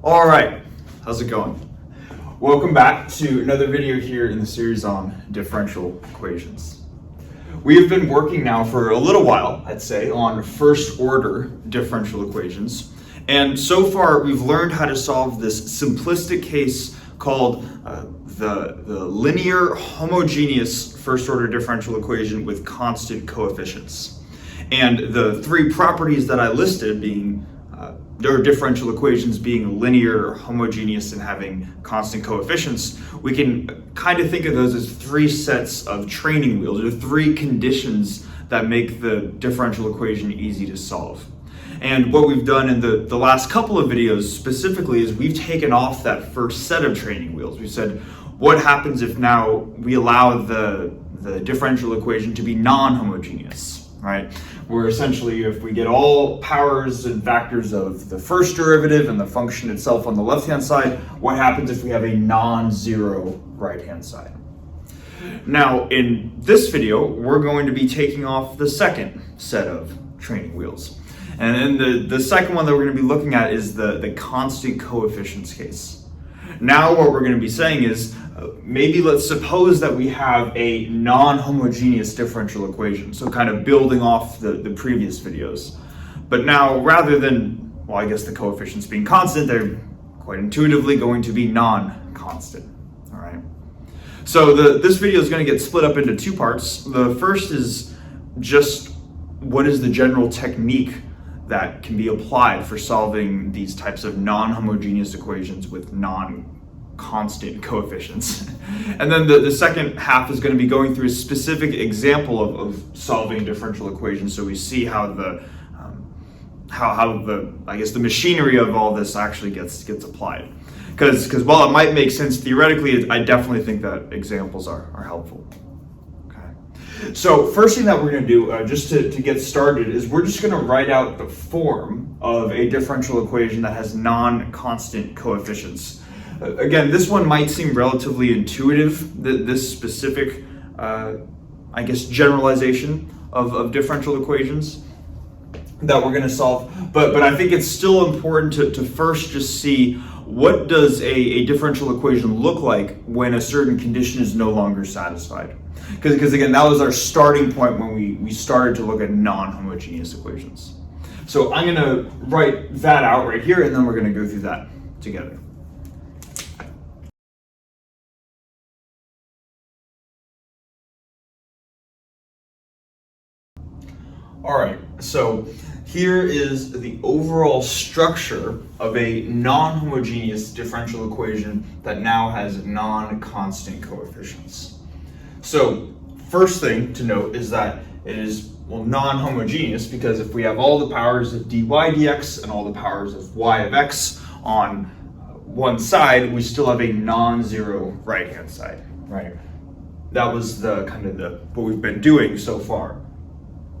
All right, how's it going? Welcome back to another video here in the series on differential equations. We have been working now for a little while, I'd say, on first order differential equations. And so far, we've learned how to solve this simplistic case called the linear homogeneous first order differential equation with constant coefficients. And the three properties that I listed being their differential equations being linear, homogeneous, and having constant coefficients, we can kind of think of those as three sets of training wheels, or three conditions that make the differential equation easy to solve. And what we've done in the last couple of videos specifically is we've taken off that first set of training wheels. We said, what happens if now we allow the differential equation to be non-homogeneous, right? Where essentially if we get all powers and factors of the first derivative and the function itself on the left-hand side, what happens if we have a non-zero right-hand side? Now, in this video, we're going to be taking off the second set of training wheels. And then the second one that we're going to be looking at is the constant coefficients case. Now what we're going to be saying is, maybe let's suppose that we have a non-homogeneous differential equation, so kind of building off the previous videos. But now rather than, well, I guess the coefficients being constant, they're quite intuitively going to be non-constant, all right? So this video is going to get split up into two parts. The first is just what is the general technique that can be applied for solving these types of non-homogeneous equations with non-constant coefficients. And then the second half is going to be going through a specific example of solving differential equations, so we see how the I guess the machinery of all this actually gets applied. Because while it might make sense theoretically, I definitely think that examples are helpful. So first thing that we're going to do, just to get started, is we're just going to write out the form of a differential equation that has non-constant coefficients. Again, this one might seem relatively intuitive, this specific, I guess, generalization of differential equations that we're going to solve. But I think it's still important to first just see what does a differential equation look like when a certain condition is no longer satisfied. Because again, that was our starting point when we started to look at non-homogeneous equations. So I'm going to write that out right here, and then we're going to go through that together. All right, so here is the overall structure of a non-homogeneous differential equation that now has non-constant coefficients. So first thing to note is that it is, well, non-homogeneous, because if we have all the powers of dy dx and all the powers of y of x on one side, we still have a non-zero right-hand side, right? That was the kind of what we've been doing so far.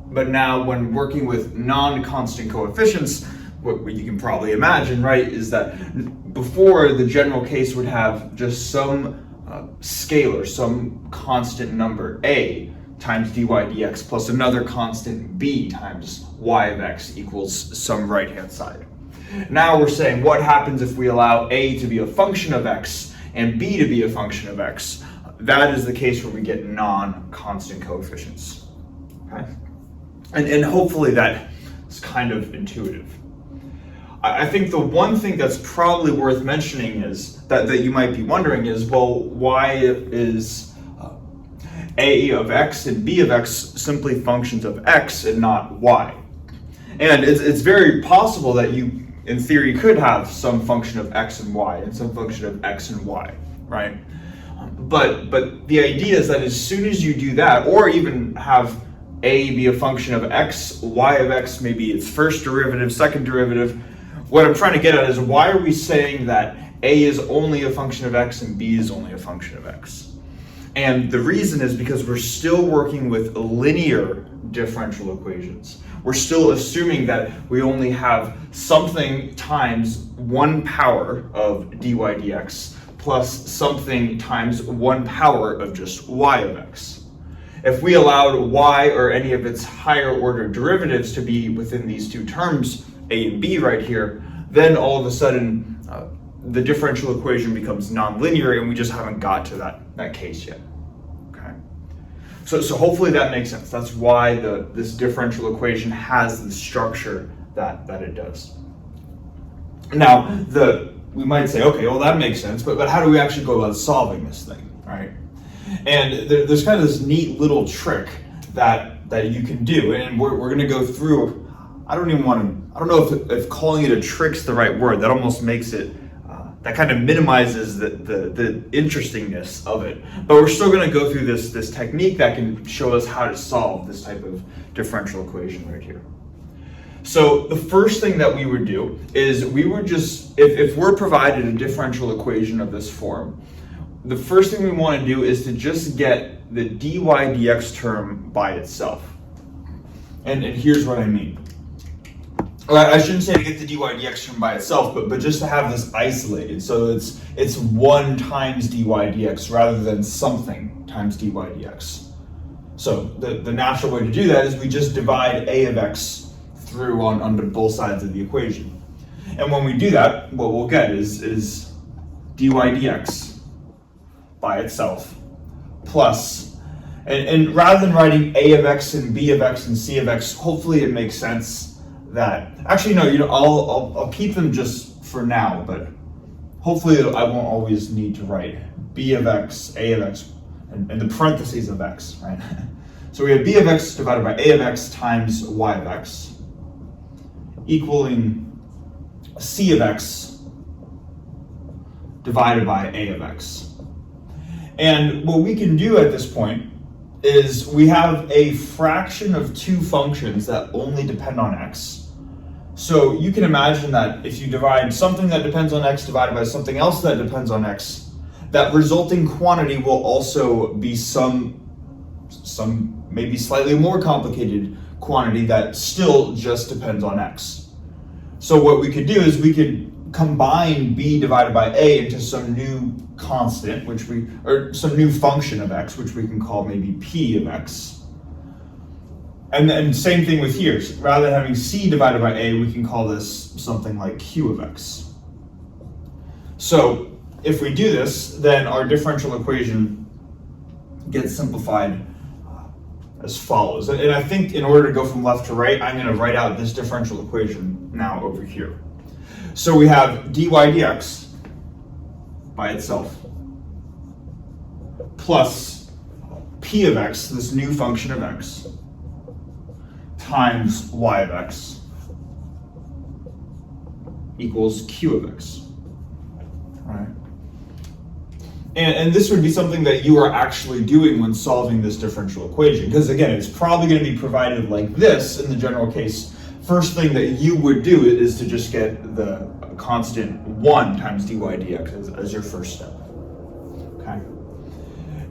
But now when working with non-constant coefficients, what you can probably imagine, right, is that before the general case would have just some scalar, some constant number a times dy dx plus another constant b times y of x equals some right-hand side. Now we're saying what happens if we allow a to be a function of x and b to be a function of x? That is the case where we get non-constant coefficients. Okay? And hopefully that is kind of intuitive. I think the one thing that's probably worth mentioning is that you might be wondering is, well, why is a of x and b of x simply functions of x and not y? And it's very possible that you, in theory, could have some function of x and y and some function of x and y, right? But the idea is that as soon as you do that, or even have a be a function of x, y of x, maybe its first derivative, second derivative. What I'm trying to get at is, why are we saying that a is only a function of x and b is only a function of x? And the reason is because we're still working with linear differential equations. We're still assuming that we only have something times 1 power of dy dx plus something times 1 power of just y of x. If we allowed y or any of its higher order derivatives to be within these two terms, a and b right here, then all of a sudden the differential equation becomes nonlinear, and we just haven't got to that case yet. Okay. So hopefully that makes sense. That's why this differential equation has the structure that it does. Now, we might say, okay, well that makes sense, but how do we actually go about solving this thing, right? And there's kind of this neat little trick that you can do, and we're going to go through. I don't know if calling it a trick's the right word. That almost makes it, that kind of minimizes the interestingness of it. But we're still going to go through this technique that can show us how to solve this type of differential equation right here. So the first thing that we would do is we would just, if we're provided a differential equation of this form, the first thing we want to do is to just get the dy dx term by itself. And here's what I mean. I shouldn't say to get the dy dx term by itself, but just to have this isolated. So it's 1 times dy dx rather than something times dy dx. So the natural way to do that is we just divide a of x through onto both sides of the equation. And when we do that, what we'll get is dy dx by itself plus, and rather than writing a of x and b of x and c of x, hopefully it makes sense that, actually no, I'll keep them just for now, but hopefully I won't always need to write b of x, a of x, and the parentheses of x, right? So we have b of x divided by a of x times y of x, equaling c of x divided by a of x. And what we can do at this point is we have a fraction of 2 functions that only depend on x. So you can imagine that if you divide something that depends on x divided by something else that depends on x, that resulting quantity will also be some maybe slightly more complicated quantity that still just depends on x. So what we could do is we could combine b divided by a into some new constant, or some new function of x, which we can call maybe p of x. And then same thing with here. So rather than having c divided by a, we can call this something like q of x. So if we do this, then our differential equation gets simplified as follows. And I think in order to go from left to right, I'm going to write out this differential equation now over here. So we have dy dx by itself plus p of x, this new function of x, times y of x equals q of x. All right. And this would be something that you are actually doing when solving this differential equation, because again, it's probably going to be provided like this in the general case. First thing that you would do is to just get the constant 1 times dy dx as your first step. Okay.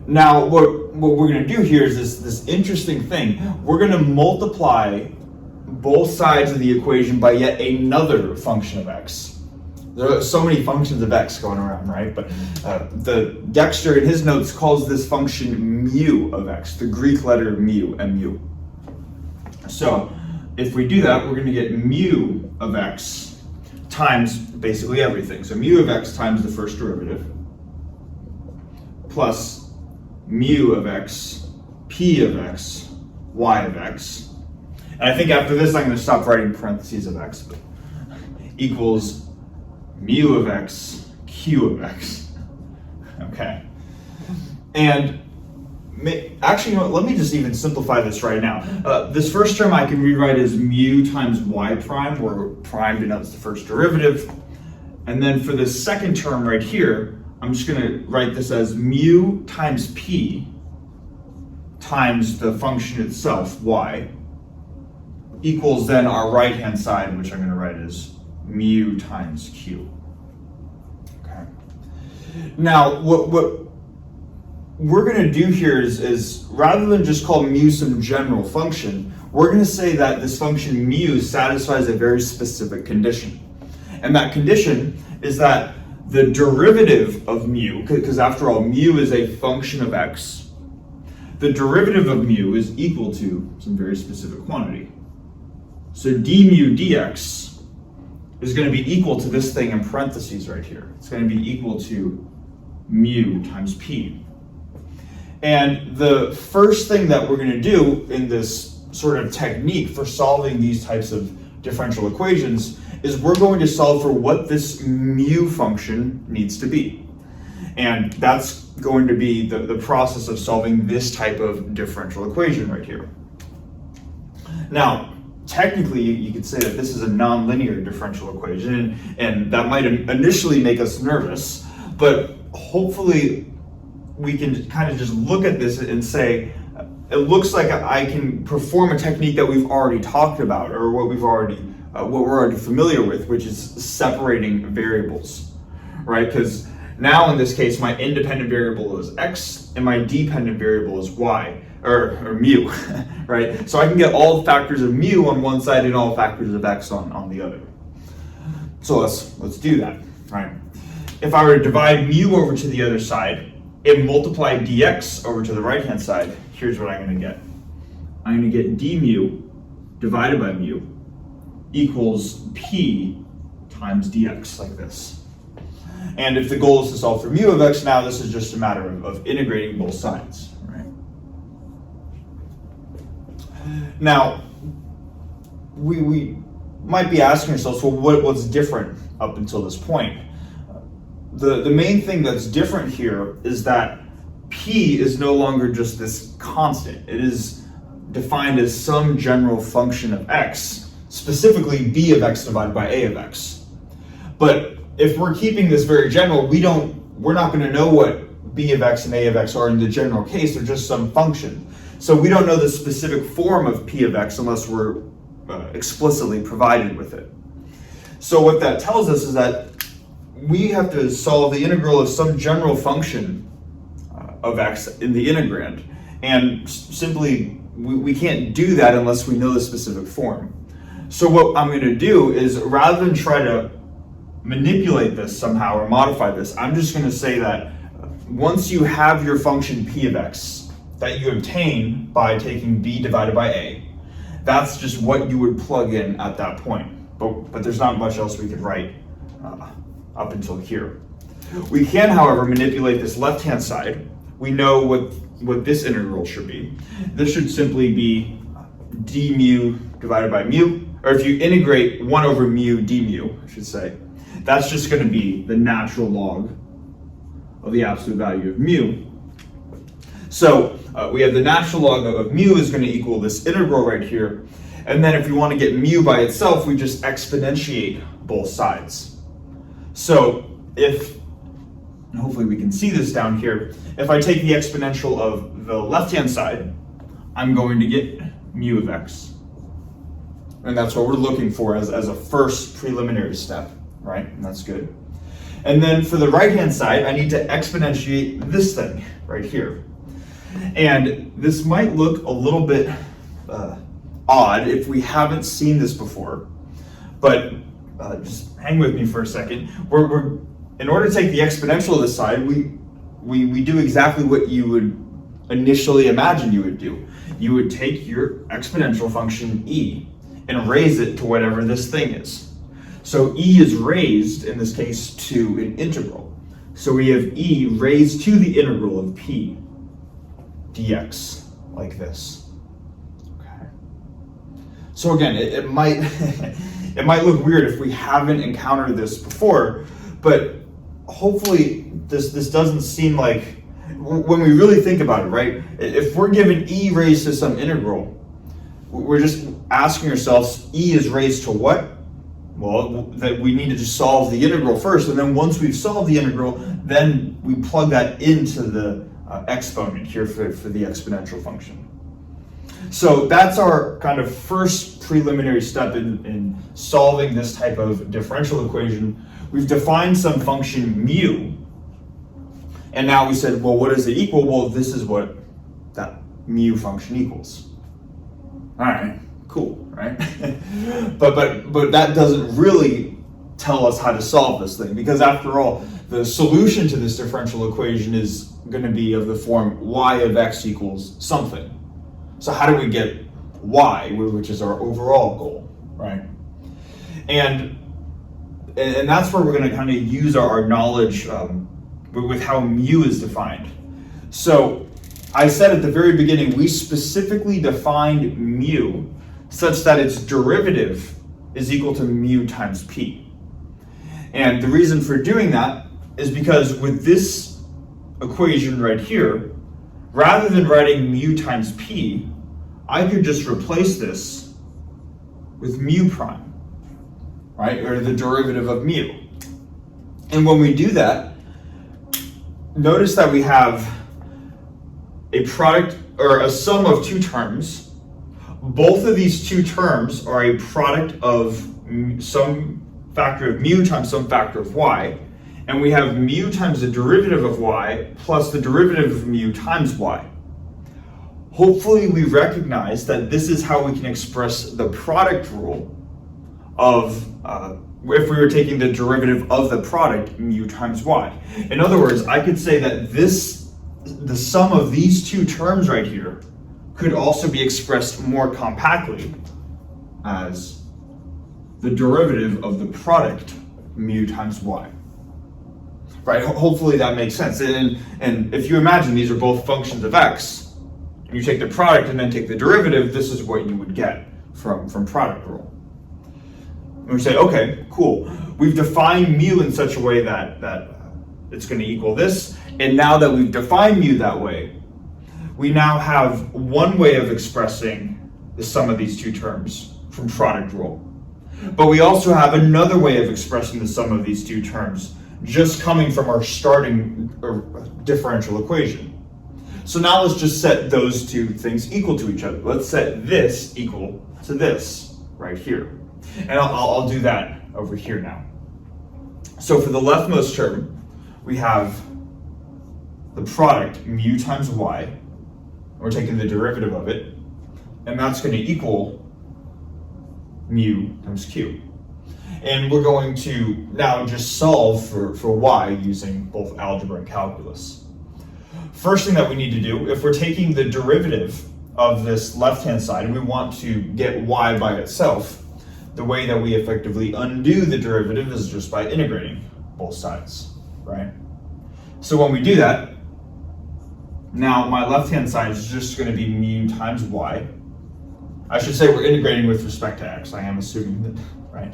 Now, what we're going to do here is this interesting thing. We're going to multiply both sides of the equation by yet another function of x. There are so many functions of x going around, right? But the Dexter in his notes calls this function mu of x, the Greek letter mu, mu. So if we do that, we're going to get mu of x times basically everything. So mu of x times the first derivative plus mu of x, p of x, y of x. And I think after this, I'm going to stop writing parentheses of x, but equals mu of x, q of x. Okay. And actually, you know what, let me just even simplify this right now. This first term I can rewrite as mu times y prime, where prime denotes the first derivative. And then for this second term right here, I'm just going to write this as mu times p times the function itself, y, equals then our right-hand side, which I'm going to write as mu times q. Okay. Now, what we're going to do here is rather than just call mu some general function, we're going to say that this function mu satisfies a very specific condition. And that condition is that the derivative of mu, because after all, mu is a function of x, the derivative of mu is equal to some very specific quantity. So d mu dx is going to be equal to this thing in parentheses right here. It's going to be equal to mu times p. And the first thing that we're going to do in this sort of technique for solving these types of differential equations is we're going to solve for what this mu function needs to be. And that's going to be the process of solving this type of differential equation right here. Now, technically, you could say that this is a nonlinear differential equation, and that might initially make us nervous, but hopefully we can kind of just look at this and say, it looks like I can perform a technique that we've already talked about, or what we're already familiar with, which is separating variables, right? Because now in this case, my independent variable is x, and my dependent variable is y, or mu, right? So I can get all the factors of mu on one side and all factors of x on the other. So let's do that, right? If I were to divide mu over to the other side and multiply dx over to the right-hand side, here's what I'm going to get. I'm going to get d mu divided by mu equals p times dx, like this. And if the goal is to solve for mu of x, now this is just a matter of integrating both sides, right? Now, we might be asking ourselves, well, what's different up until this point? The main thing that's different here is that p is no longer just this constant. It is defined as some general function of x, specifically b of x divided by a of x. But if we're keeping this very general, we're not going to know what b of x and a of x are in the general case. They're just some function. So we don't know the specific form of p of x unless we're explicitly provided with it. So what that tells us is that we have to solve the integral of some general function of x in the integrand. And simply, we can't do that unless we know the specific form. So what I'm going to do is, rather than try to manipulate this somehow or modify this, I'm just going to say that once you have your function p of x that you obtain by taking b divided by a, that's just what you would plug in at that point. But there's not much else we could write up until here. We can, however, manipulate this left-hand side. We know what this integral should be. This should simply be d mu divided by mu, or if you integrate 1 over mu d mu, I should say, that's just going to be the natural log of the absolute value of mu. So we have the natural log of mu is going to equal this integral right here. And then if we want to get mu by itself, we just exponentiate both sides. So and hopefully we can see this down here, if I take the exponential of the left-hand side, I'm going to get mu of x. And that's what we're looking for as a first preliminary step, right? And that's good. And then for the right-hand side, I need to exponentiate this thing right here. And this might look a little bit odd if we haven't seen this before, but just hang with me for a second. We're in order to take the exponential of this side, we do exactly what you would initially imagine you would do. You would take your exponential function e and raise it to whatever this thing is. So e is raised, in this case, to an integral. So we have e raised to the integral of p dx, like this. Okay. So again, it might it might look weird if we haven't encountered this before, but hopefully this doesn't seem like, when we really think about it, right? If we're given e raised to some integral, we're just asking ourselves, e is raised to what? Well, that we need to just solve the integral first, and then once we've solved the integral, then we plug that into the exponent here for the exponential function. So that's our kind of first preliminary step in solving this type of differential equation. We've defined some function mu, and now we said, well, what does it equal? Well, this is what that mu function equals. All right, cool, right? but that doesn't really tell us how to solve this thing, because after all, the solution to this differential equation is going to be of the form y of x equals something. So how do we get y, which is our overall goal, right? And And that's where we're going to kind of use our knowledge with how mu is defined. So I said at the very beginning, we specifically defined mu such that its derivative is equal to mu times p. And the reason for doing that is because with this equation right here, rather than writing mu times p, I could just replace this with mu prime, right? Or the derivative of mu. And when we do that, notice that we have a product or a sum of two terms. Both of these two terms are a product of some factor of mu times some factor of y. And we have mu times the derivative of y plus the derivative of mu times y. Hopefully we recognize that this is how we can express the product rule of if we were taking the derivative of the product mu times y. In other words, I could say that the sum of these two terms right here could also be expressed more compactly as the derivative of the product mu times y. Right? Hopefully that makes sense. And if you imagine these are both functions of x, and you take the product and then take the derivative, this is what you would get from product rule. And we say, okay, cool. We've defined mu in such a way that it's going to equal this. And now that we've defined mu that way, we now have one way of expressing the sum of these two terms from product rule. But we also have another way of expressing the sum of these two terms just coming from our starting differential equation. So now let's just set those two things equal to each other. Let's set this equal to this right here. And I'll do that over here now. So for the leftmost term, we have the product mu times y. We're taking the derivative of it, and that's going to equal mu times q. And we're going to now just solve for y using both algebra and calculus. First thing that we need to do, if we're taking the derivative of this left-hand side and we want to get y by itself, the way that we effectively undo the derivative is just by integrating both sides, right? So when we do that, now my left-hand side is just going to be mu times y. I should say we're integrating with respect to x. I am assuming that, right?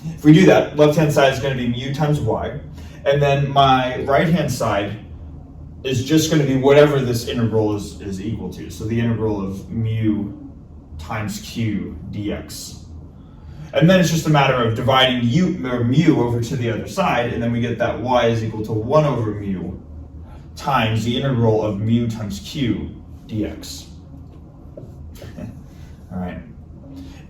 If we do that, left-hand side is going to be mu times y. And then my right-hand side is just going to be whatever this integral is equal to. So the integral of mu times q dx. And then it's just a matter of dividing mu over to the other side, and then we get that y is equal to 1 over mu times the integral of mu times q dx. All right.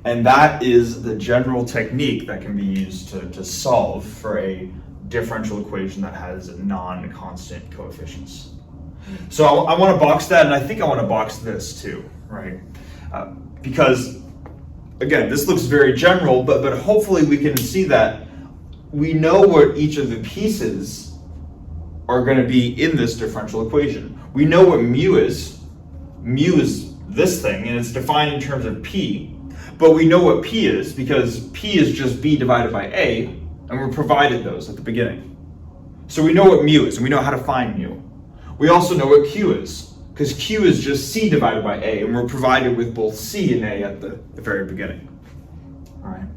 And that is the general technique that can be used to solve for a differential equation that has non-constant coefficients. So I want to box that, and I think I want to box this too, right? Because, again, this looks very general, but hopefully we can see that we know what each of the pieces are going to be in this differential equation. We know what mu is. Mu is this thing, and it's defined in terms of p. But we know what p is because p is just b divided by a, and we're provided those at the beginning. So we know what mu is, and we know how to find mu. We also know what q is, because q is just c divided by a, and we're provided with both c and a at the very beginning. All right.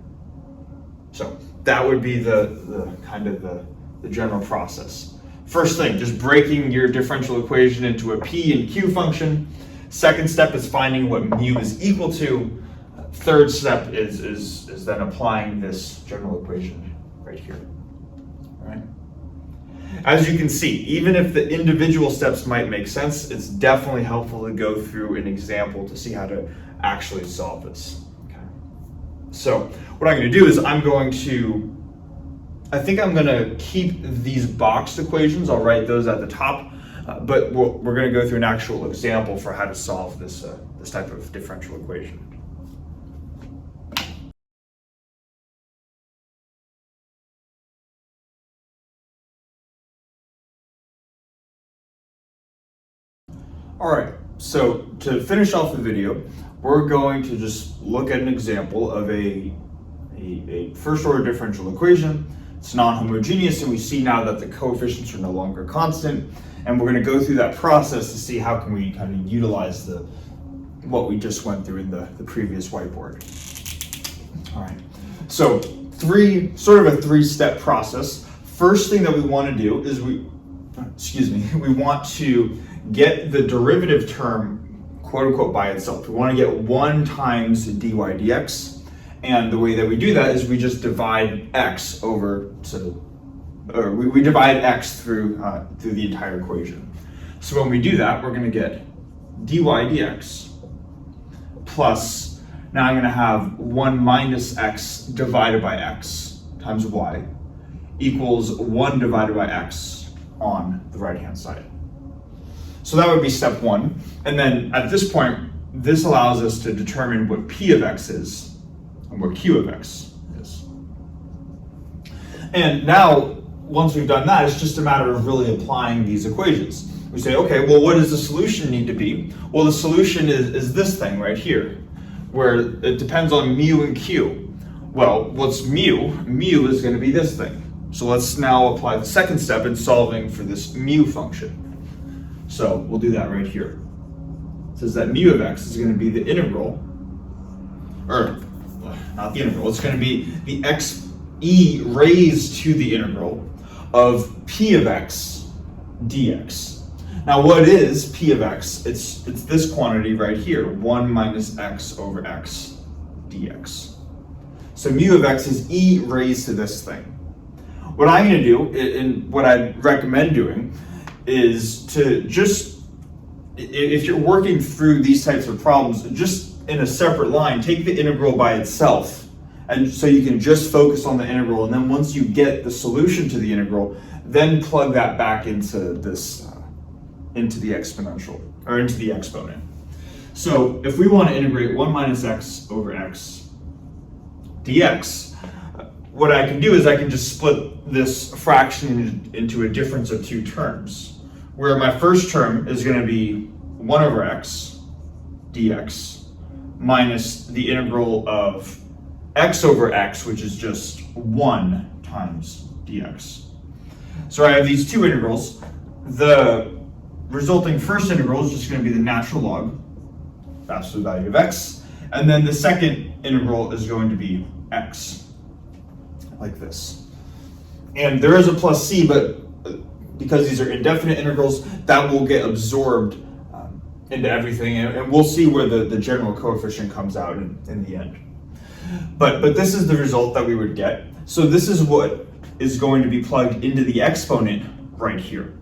So that would be the kind of the general process. First thing, just breaking your differential equation into a p and q function. Second step is finding what mu is equal to. Third step is then applying this general equation right here. All right. As you can see, even if the individual steps might make sense, it's definitely helpful to go through an example to see how to actually solve this. Okay. So what I'm going to do is I think I'm going to keep these boxed equations. I'll write those at the top, but we're going to go through an actual example for how to solve this type of differential equation. All right, so to finish off the video, we're going to just look at an example of a a first order differential equation. It's non-homogeneous, and we see now that the coefficients are no longer constant, and we're going to go through that process to see how can we kind of utilize what we just went through in the previous whiteboard. All right, so sort of a three-step process. First thing that we want to do is we want to get the derivative term, quote unquote, by itself. We want to get 1 times dy dx. And the way that we do that is we just divide x we divide x through the entire equation. So when we do that, we're going to get dy dx plus, now I'm going to have 1 minus x divided by x times y equals 1 divided by x on the right hand side. So that would be step 1. And then at this point, this allows us to determine what p of x is and what q of x is. And now, once we've done that, it's just a matter of really applying these equations. We say, okay, well, what does the solution need to be? Well, the solution is this thing right here, where it depends on mu and q. Well, what's mu? Mu is going to be this thing. So let's now apply the second step in solving for this mu function. So we'll do that right here. It says that mu of x is going to be the integral, or not the integral, it's going to be the e raised to the integral of p of x dx. Now what is p of x? It's this quantity right here, 1 minus x over x dx. So mu of x is e raised to this thing. What I'm going to do, and what I recommend doing, is to just, if you're working through these types of problems, just in a separate line, take the integral by itself, and so you can just focus on the integral, and then once you get the solution to the integral, then plug that back into this, into the exponential, or into the exponent. So if we want to integrate 1 minus x over x dx, what I can do is I can just split this fraction into a difference of 2 terms, where my first term is going to be 1 over x dx minus the integral of x over x, which is just 1 times dx. So I have these 2 integrals. The resulting first integral is just going to be the natural log, absolute value of x, and then the second integral is going to be x, like this. And there is a plus c, but because these are indefinite integrals, that will get absorbed into everything, and we'll see where the general coefficient comes out in the end. But this is the result that we would get. So this is what is going to be plugged into the exponent right here.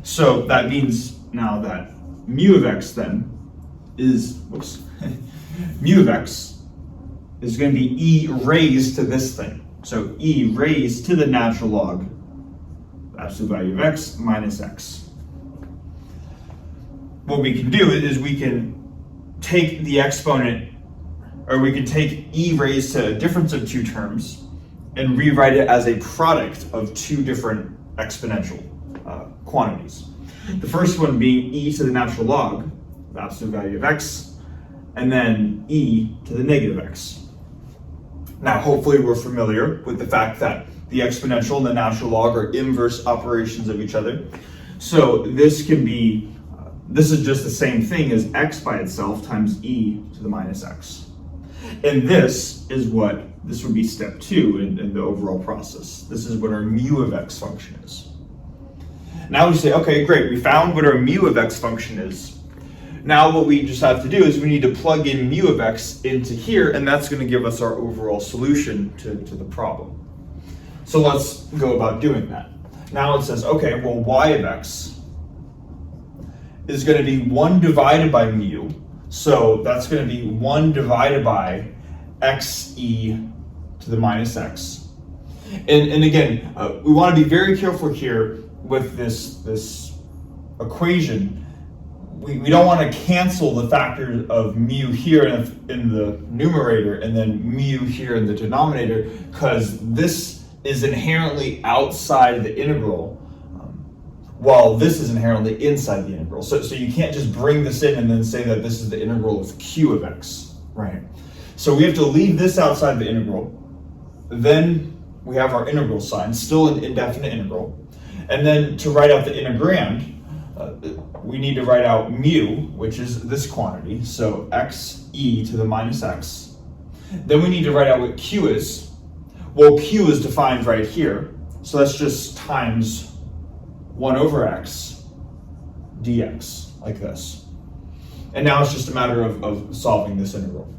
So that means now that mu of x then is, mu of x is going to be e raised to this thing. So e raised to the natural log, absolute value of x minus x. What we can do is we can take the exponent, or we can take e raised to a difference of 2 terms and rewrite it as a product of 2 different exponential quantities. The first one being e to the natural log, the absolute value of x, and then e to the negative x. Now, hopefully we're familiar with the fact that the exponential and the natural log are inverse operations of each other. So this can be, this is just the same thing as x by itself times e to the minus x. And this would be step 2 in the overall process. This is what our mu of x function is. Now we say, okay, great, we found what our mu of x function is. Now what we just have to do is we need to plug in mu of x into here, and that's going to give us our overall solution to the problem. So let's go about doing that. Now it says, okay, well, y of x is going to be 1 divided by mu. So that's going to be 1 divided by xe to the minus x. And again, we want to be very careful here with this equation. We don't want to cancel the factor of mu here in the numerator and then mu here in the denominator, because this is inherently outside of the integral, while this is inherently inside the integral. So you can't just bring this in and then say that this is the integral of q of x, right? So we have to leave this outside the integral, then we have our integral sign, still an indefinite integral. And then to write out the integrand, we need to write out mu, which is this quantity, so x e to the minus x. Then we need to write out what q is. Well, q is defined right here, so that's just times 1 over x dx, like this. And now it's just a matter of solving this integral.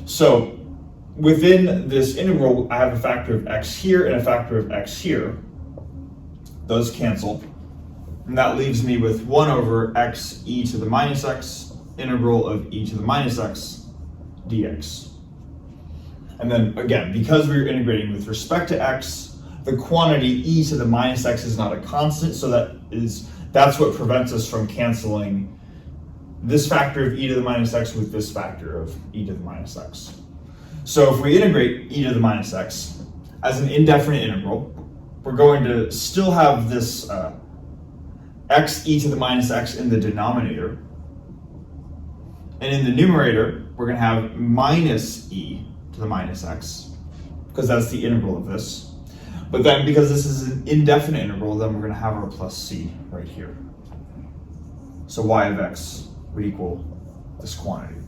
So within this integral, I have a factor of x here and a factor of x here. Those cancel. And that leaves me with 1 over x e to the minus x, integral of e to the minus x dx. And then again, because we're integrating with respect to x, the quantity e to the minus x is not a constant, so that's what prevents us from canceling this factor of e to the minus x with this factor of e to the minus x. So if we integrate e to the minus x as an indefinite integral, we're going to still have this x e to the minus x in the denominator. And in the numerator, we're going to have minus e to the minus x, because that's the integral of this. But then because this is an indefinite integral, then we're going to have our plus c right here. So y of x would equal this quantity.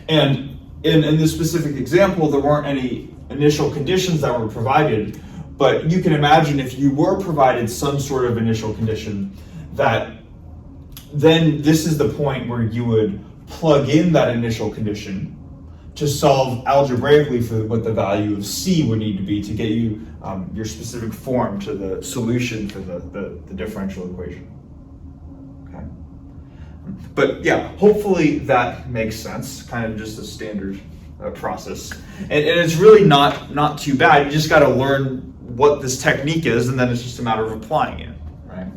And in this specific example, there weren't any initial conditions that were provided, but you can imagine if you were provided some sort of initial condition, that then this is the point where you would plug in that initial condition to solve algebraically for what the value of c would need to be to get you your specific form to the solution for the differential equation. Okay. But yeah, hopefully that makes sense, kind of just a standard process. And it's really not too bad. You just got to learn what this technique is, and then it's just a matter of applying it, right?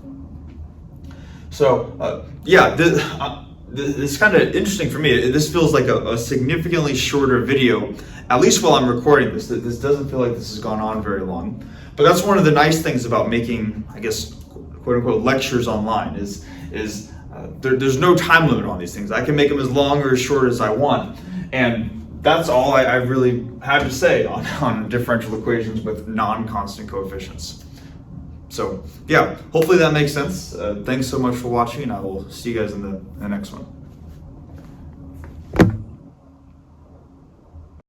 So yeah, this is kind of interesting for me. This feels like a significantly shorter video, at least while I'm recording this. This doesn't feel like this has gone on very long. But that's one of the nice things about making, I guess, quote unquote, lectures online is there's no time limit on these things. I can make them as long or as short as I want. And that's all I really have to say on differential equations with non-constant coefficients. So yeah, hopefully that makes sense. Thanks so much for watching, and I will see you guys in the next one.